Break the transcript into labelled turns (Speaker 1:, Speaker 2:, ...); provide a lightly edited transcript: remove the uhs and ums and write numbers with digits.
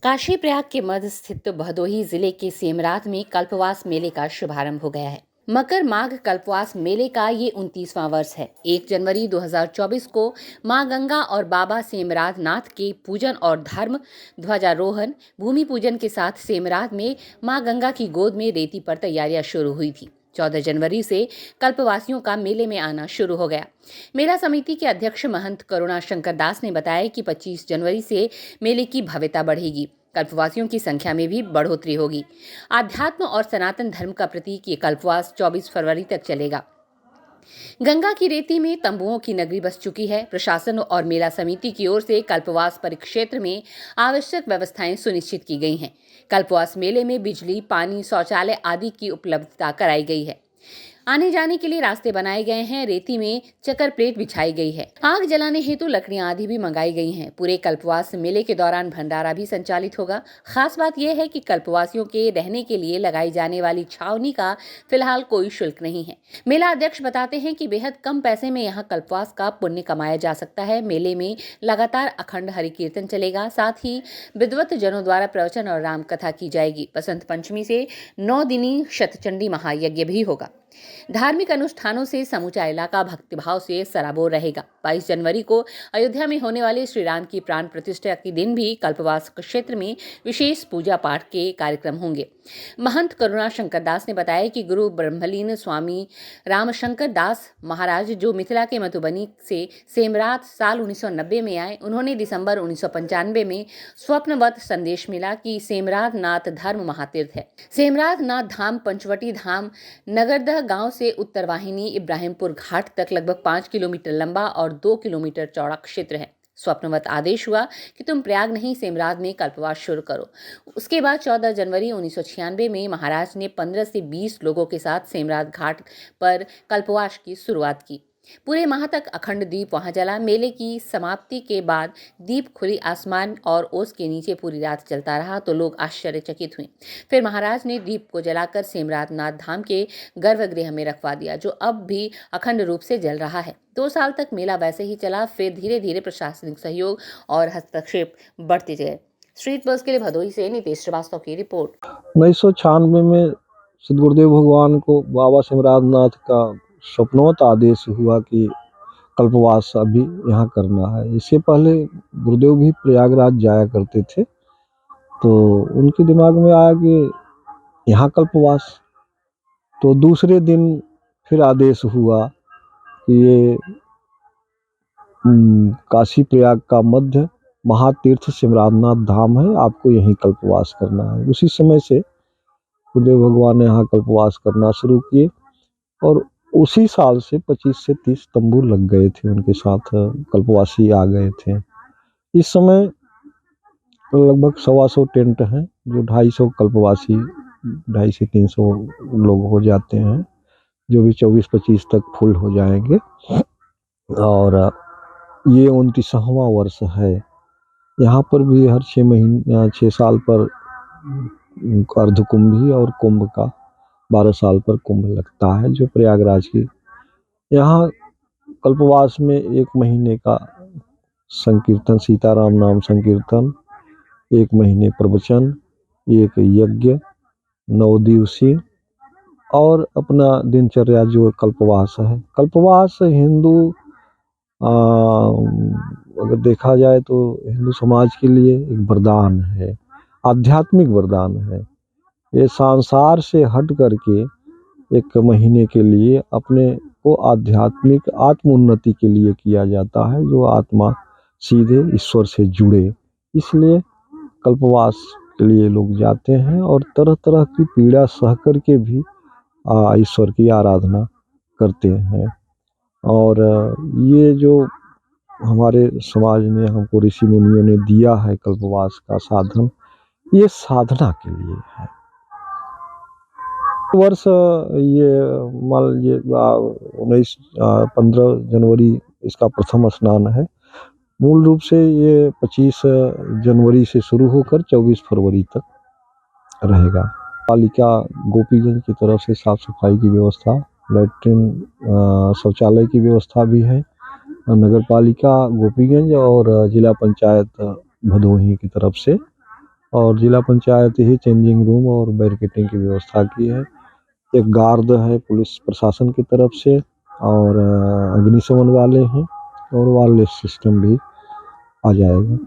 Speaker 1: काशी प्रयाग के मध्य स्थित भदोही जिले के सेमरात में कल्पवास मेले का शुभारंभ हो गया है। मकर माघ कल्पवास मेले का ये 29वां वर्ष है। 1 जनवरी 2024 को मां गंगा और बाबा सेमरात नाथ के पूजन और धर्म ध्वजारोहण भूमि पूजन के साथ सेमरात में मां गंगा की गोद में रेती पर तैयारियां शुरू हुई थी। 14 जनवरी से कल्पवासियों का मेले में आना शुरू हो गया। मेला समिति के अध्यक्ष महंत करुणा शंकर दास ने बताया कि 25 जनवरी से मेले की भव्यता बढ़ेगी। कल्पवासियों की संख्या में भी बढ़ोतरी होगी। आध्यात्म और सनातन धर्म का प्रतीक ये कल्पवास 24 फरवरी तक चलेगा। गंगा की रेती में तंबुओं की नगरी बस चुकी है। प्रशासन और मेला समिति की ओर से कल्पवास परिक्षेत्र में आवश्यक व्यवस्थाएं सुनिश्चित की गई हैं। कल्पवास मेले में बिजली, पानी, शौचालय आदि की उपलब्धता कराई गई है। आने जाने के लिए रास्ते बनाए गए हैं। रेती में चकर प्लेट बिछाई गई है। आग जलाने हेतु लकड़ियां आदि भी मंगाई गई हैं। पूरे कल्पवास मेले के दौरान भंडारा भी संचालित होगा। खास बात यह है कि कल्पवासियों के रहने के लिए लगाई जाने वाली छावनी का फिलहाल कोई शुल्क नहीं है। मेला अध्यक्ष बताते हैं कि बेहद कम पैसे में यहाँ कल्पवास का पुण्य कमाया जा सकता है। मेले में लगातार अखंड हरि कीर्तन चलेगा। साथ ही विद्वत जनों द्वारा प्रवचन और राम कथा की जाएगी। बसंत पंचमी से 9 दिनी शतचंडी महायज्ञ भी होगा। धार्मिक अनुष्ठानों से समूचा इलाका भक्तिभाव से सराबोर रहेगा। 22 जनवरी को अयोध्या में होने वाले श्री राम की प्राण प्रतिष्ठा के दिन भी कल्पवास क्षेत्र में विशेष पूजा पाठ के कार्यक्रम होंगे। महंत करुणा शंकर दास ने बताया कि गुरु ब्रह्मलीन स्वामी रामशंकर दास महाराज, जो मिथिला के मधुबनी से सेमरात साल 1990 में आए, उन्होंने दिसंबर 1995 में स्वप्नवत संदेश मिला कि सेमरात नाथ धर्म महातीर्थ है। सेमरात नाथ धाम पंचवटी धाम नगरदह गांव से उत्तर वाहिनी इब्राहिमपुर घाट तक लगभग 5 किलोमीटर लंबा और 2 किलोमीटर चौड़ा क्षेत्र है। स्वप्नवत आदेश हुआ कि तुम प्रयाग नहीं सेमरात में कल्पवास शुरू करो। उसके बाद 14 जनवरी 1996 में महाराज ने 15 से 20 लोगों के साथ सेमरात घाट पर कल्पवास की शुरुआत की। पूरे माह तक अखंड दीप वहां जला। मेले की समाप्ति के बाद दीप खुली आसमान और ओस के नीचे पूरी रात जलता रहा तो लोग आश्चर्यचकित हुए। फिर महाराज ने दीप को जलाकर सेमरात नाथ धाम के गर्भगृह में रखवा दिया, जो अब भी अखंड रूप से जल रहा है। 2 साल तक मेला वैसे ही चला। फिर धीरे धीरे प्रशासनिक सहयोग और हस्तक्षेप बढ़ते गए। स्ट्रीट बस के लिए भदोही से नितेश श्रीवास्तव की रिपोर्ट।
Speaker 2: 1996 में श्री गुरुदेव भगवान को बाबा सिमरात नाथ का स्वप्नवत आदेश हुआ कि कल्पवास अभी यहाँ करना है। इससे पहले गुरुदेव भी प्रयागराज जाया करते थे, तो उनके दिमाग में आया कि यहाँ कल्पवास। तो दूसरे दिन फिर आदेश हुआ कि ये काशी प्रयाग का मध्य महातीर्थ सिमरातनाथ धाम है, आपको यहीं कल्पवास करना है। उसी समय से गुरुदेव भगवान ने यहाँ कल्पवास करना शुरू किए और उसी साल से 25 से 30 तंबू लग गए थे, उनके साथ कल्पवासी आ गए थे। इस समय लगभग 125 टेंट हैं, जो 250 कल्पवासी 250 से 300 लोग हो जाते हैं, जो भी 24-25 तक फुल हो जाएंगे। और ये 29वां वर्ष है। यहाँ पर भी हर 6 साल पर अर्धकुंभी और कुंभ का 12 साल पर कुंभ लगता है, जो प्रयागराज की। यहाँ कल्पवास में 1 महीने का संकीर्तन, सीताराम नाम संकीर्तन, 1 महीने प्रवचन, 1 यज्ञ, 9 दिवसीय और अपना दिनचर्या जो कल्पवास है। कल्पवास हिंदू अगर देखा जाए तो हिंदू समाज के लिए एक वरदान है, आध्यात्मिक वरदान है। ये संसार से हट करके 1 महीने के लिए अपने को आध्यात्मिक आत्मोन्नति के लिए किया जाता है, जो आत्मा सीधे ईश्वर से जुड़े। इसलिए कल्पवास के लिए लोग जाते हैं और तरह तरह की पीड़ा सह करके भी ईश्वर की आराधना करते हैं। और ये जो हमारे समाज ने हमको ऋषि मुनियों ने दिया है कल्पवास का साधन, ये साधना के लिए है। वर्ष ये मान लीजिए 15 जनवरी इसका प्रथम स्नान है। मूल रूप से ये 25 जनवरी से शुरू होकर 24 फरवरी तक रहेगा। पालिका गोपीगंज की तरफ से साफ सफाई की व्यवस्था, लैट्रिन शौचालय की व्यवस्था भी है। नगर पालिका गोपीगंज और जिला पंचायत भदोही की तरफ से और जिला पंचायत ही चेंजिंग रूम और बैरिकेटिंग की व्यवस्था की है। एक गार्ड है पुलिस प्रशासन की तरफ से और अग्निशमन वाले हैं और वायरलेस सिस्टम भी आ जाएगा।